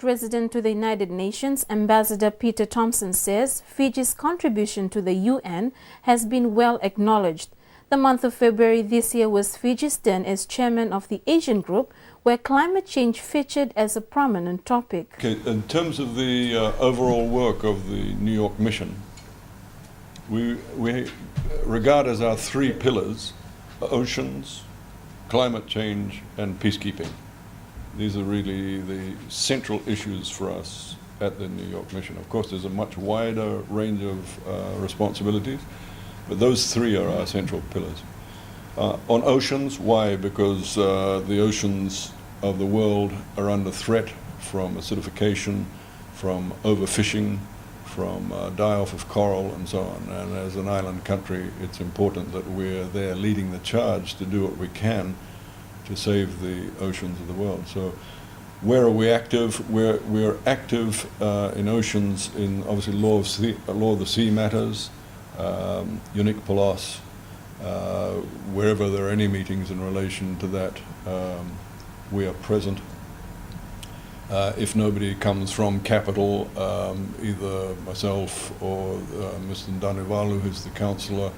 permanent resident to the United Nations, Ambassador Peter Thomson says Fiji's contribution to the UN has been well acknowledged. The month of February this year was Fiji's turn as chairman of the Asian Group, where climate change featured as a prominent topic. Okay, in terms of the overall work of the New York mission, we regard as our three pillars oceans, climate change and peacekeeping. These are really the central issues for us at the New York mission. Of course, there's a much wider range of responsibilities, but those three are our central pillars. On oceans, why? Because the oceans of the world are under threat from acidification, from overfishing, from die-off of coral and so on. And as an island country, it's important that we're there leading the charge to do what we can to save the oceans of the world. So where are we active? We're active in oceans in obviously law of the sea matters, unique polos, wherever there are any meetings in relation to that, we are present. If nobody comes from capital, either myself or Mr. Danuvalu, who's the councillor,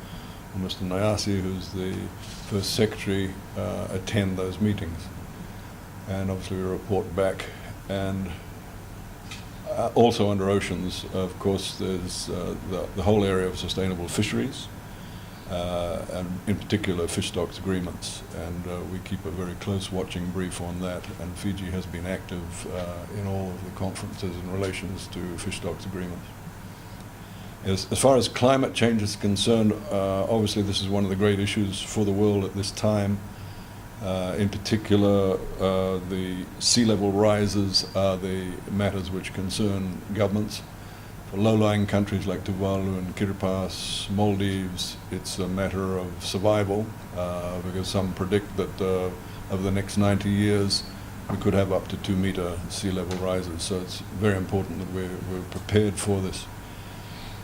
or Mr. Nyasi, who's the first secretary, attend those meetings. And obviously we report back. And also under oceans, of course, there's the whole area of sustainable fisheries, and in particular fish stocks agreements, and we keep a very close watching brief on that, and Fiji has been active in all of the conferences in relation to fish stocks agreements. As far as climate change is concerned, obviously this is one of the great issues for the world at this time. In particular, the sea level rises are the matters which concern governments. For low-lying countries like Tuvalu and Kiribati, Maldives, it's a matter of survival, because some predict that over the next 90 years we could have up to 2-meter sea level rises. So it's very important that we're prepared for this.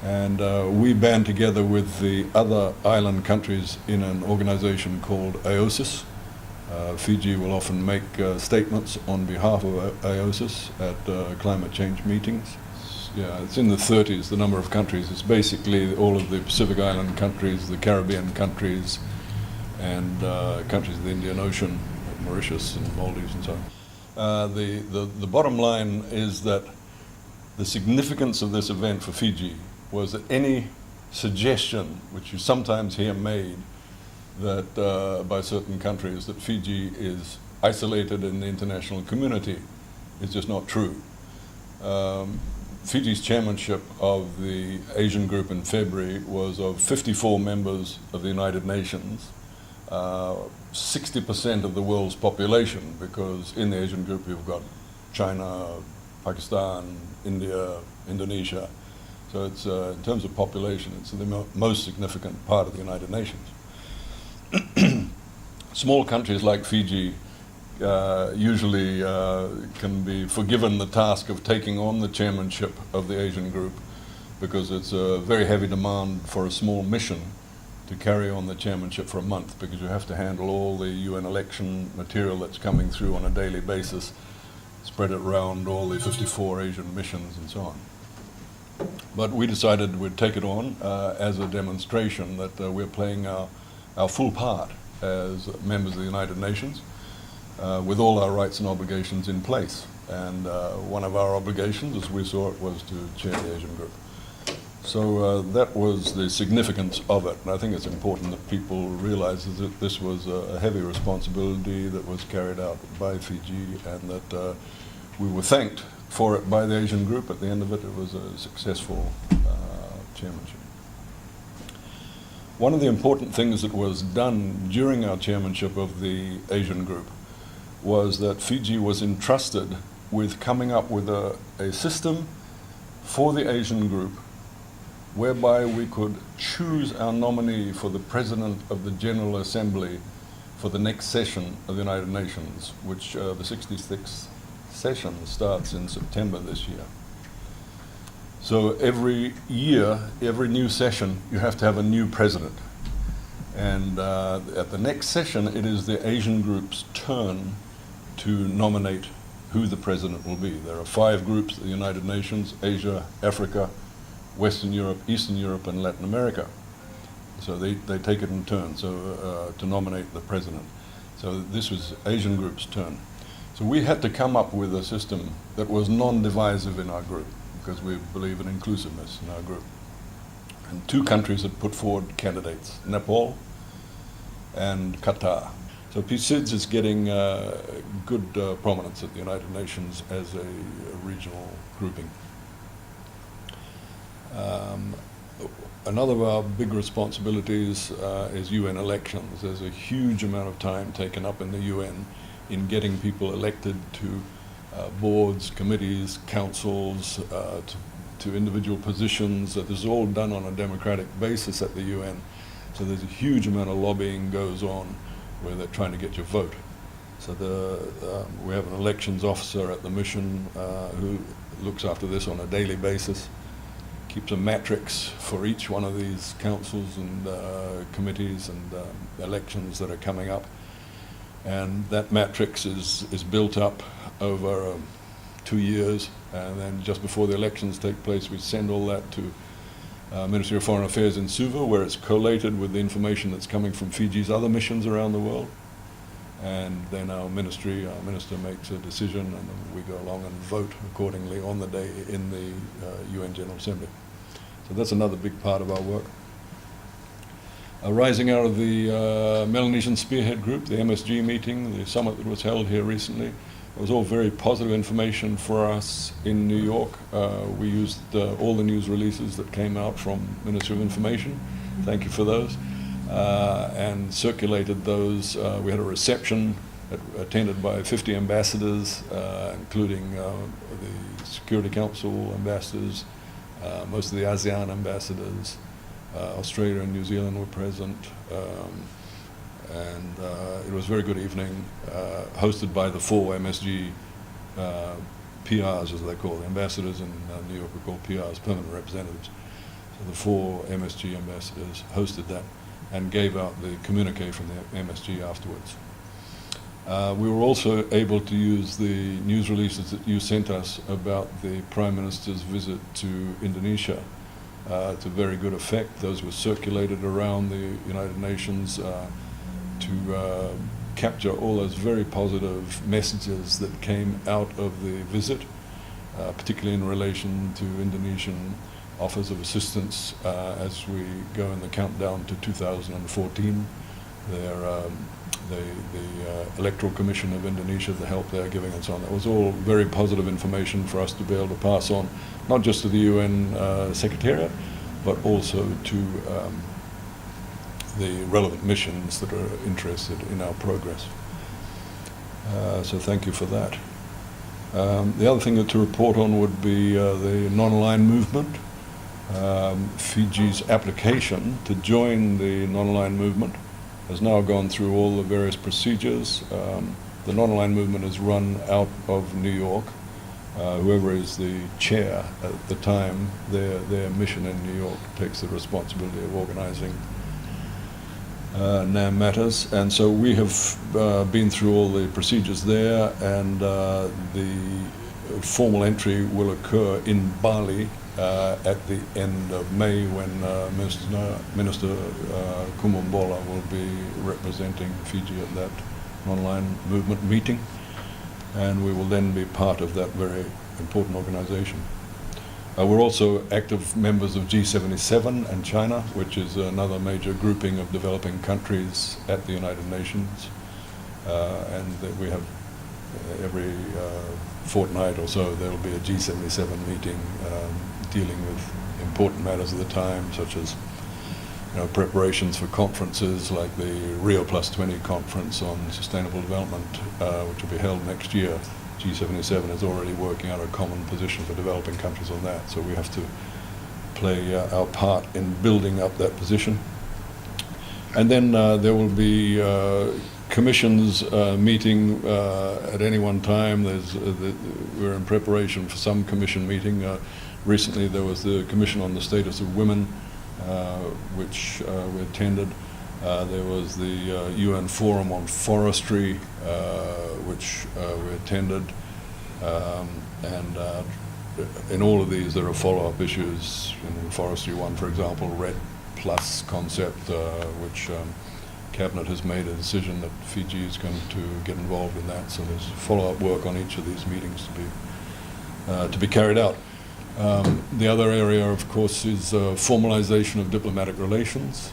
And we band together with the other island countries in an organization called AOSIS. Fiji will often make statements on behalf of AOSIS at climate change meetings. Yeah, it's in the 30s, the number of countries. It's basically all of the Pacific Island countries, the Caribbean countries, and countries of the Indian Ocean, like Mauritius and Maldives and so on. The bottom line is that the significance of this event for Fiji was that any suggestion, which you sometimes hear made, that by certain countries, that Fiji is isolated in the international community, is just not true. Fiji's chairmanship of the Asian Group in February was of 54 members of the United Nations, 60% of the world's population, because in the Asian Group you've got China, Pakistan, India, Indonesia. So it's, in terms of population, it's the most significant part of the United Nations. Small countries like Fiji usually can be forgiven the task of taking on the chairmanship of the Asian Group, because it's a very heavy demand for a small mission to carry on the chairmanship for a month, because you have to handle all the UN election material that's coming through on a daily basis, spread it around all the 54 Asian missions and so on. But we decided we'd take it on as a demonstration that we're playing our full part as members of the United Nations, with all our rights and obligations in place. And one of our obligations, as we saw it, was to chair the Asian Group. So that was the significance of it. And I think it's important that people realize that this was a heavy responsibility that was carried out by Fiji, and that we were thanked for it by the Asian Group. At the end of it, it was a successful chairmanship. One of the important things that was done during our chairmanship of the Asian Group was that Fiji was entrusted with coming up with a system for the Asian Group whereby we could choose our nominee for the President of the General Assembly for the next session of the United Nations, which the 66th session starts in September this year. So every year, every new session, you have to have a new president. And at the next session, it is the Asian Group's turn to nominate who the president will be. There are 5 groups at the United Nations: Asia, Africa, Western Europe, Eastern Europe, and Latin America. So they take it in turn to nominate the president. So this was Asian group's turn. So we had to come up with a system that was non-divisive in our group, because we believe in inclusiveness in our group. And 2 countries had put forward candidates: Nepal and Qatar. So PCIDS is getting good prominence at the United Nations as a regional grouping. Another of our big responsibilities is UN elections. There's a huge amount of time taken up in the UN in getting people elected to boards, committees, councils, to individual positions. This is all done on a democratic basis at the UN. So there's a huge amount of lobbying goes on where they're trying to get your vote. So we have an elections officer at the mission who looks after this on a daily basis, keeps a matrix for each one of these councils and committees and elections that are coming up. And that matrix is built up over 2 years, and then just before the elections take place, we send all that to Ministry of Foreign Affairs in Suva, where it's collated with the information that's coming from Fiji's other missions around the world. And then our minister makes a decision, and then we go along and vote accordingly on the day in the UN General Assembly. So that's another big part of our work. Rising out of the Melanesian Spearhead Group, the MSG meeting, the summit that was held here recently, it was all very positive information for us in New York. We used all the news releases that came out from Ministry of Information. Thank you for those. And circulated those. We had a reception attended by 50 ambassadors, including the Security Council ambassadors, most of the ASEAN ambassadors. Australia and New Zealand were present, and it was a very good evening, hosted by the 4 MSG PRs, as they call the ambassadors in New York are called PRs, permanent representatives. So the 4 MSG ambassadors hosted that and gave out the communique from the MSG afterwards. We were also able to use the news releases that you sent us about the Prime Minister's visit to Indonesia to very good effect. Those were circulated around the United Nations to capture all those very positive messages that came out of the visit, particularly in relation to Indonesian offers of assistance as we go in the countdown to 2014. The Electoral Commission of Indonesia, the help they're giving and so on. That was all very positive information for us to be able to pass on, not just to the UN Secretariat, but also to the relevant missions that are interested in our progress. So thank you for that. The other thing to report on would be the non-aligned movement. Fiji's application to join the non-aligned movement has now gone through all the various procedures. The non-aligned movement is run out of New York. Whoever is the chair at the time, their mission in New York takes the responsibility of organizing NAM matters. And so we have been through all the procedures there, and the formal entry will occur in Bali at the end of May, when Minister Kumumbola will be representing Fiji at that online movement meeting, and we will then be part of that very important organization. We're also active members of G77 and China, which is another major grouping of developing countries at the United Nations, and we have every fortnight or so there will be a G77 meeting dealing with important matters of the time, such as preparations for conferences like the Rio Plus 20 conference on sustainable development, which will be held next year. G77 is already working out a common position for developing countries on that, so we have to play our part in building up that position. And then there will be commissions meeting at any one time. We're in preparation for some commission meeting. Recently there was the Commission on the Status of Women, which we attended. There was the UN Forum on Forestry, which we attended. And in all of these, there are follow-up issues. In the forestry one, for example, RED Plus concept, which Cabinet has made a decision that Fiji is going to get involved in that. So there's follow-up work on each of these meetings to be carried out. The other area, of course, is formalization of diplomatic relations.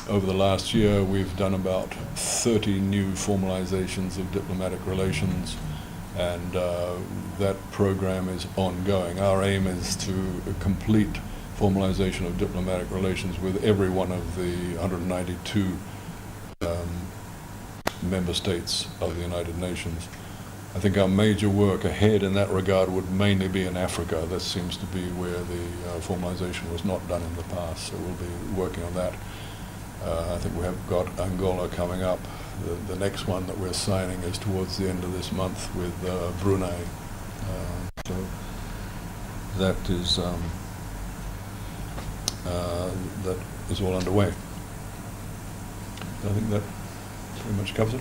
Over the last year, we've done about 30 new formalizations of diplomatic relations, and that program is ongoing. Our aim is to complete formalization of diplomatic relations with every one of the 192 member states of the United Nations. I think our major work ahead in that regard would mainly be in Africa. This seems to be where the formalization was not done in the past, so we'll be working on that. I think we have got Angola coming up. The next one that we're signing is towards the end of this month with Brunei. So that is all underway. I think that pretty much covers it.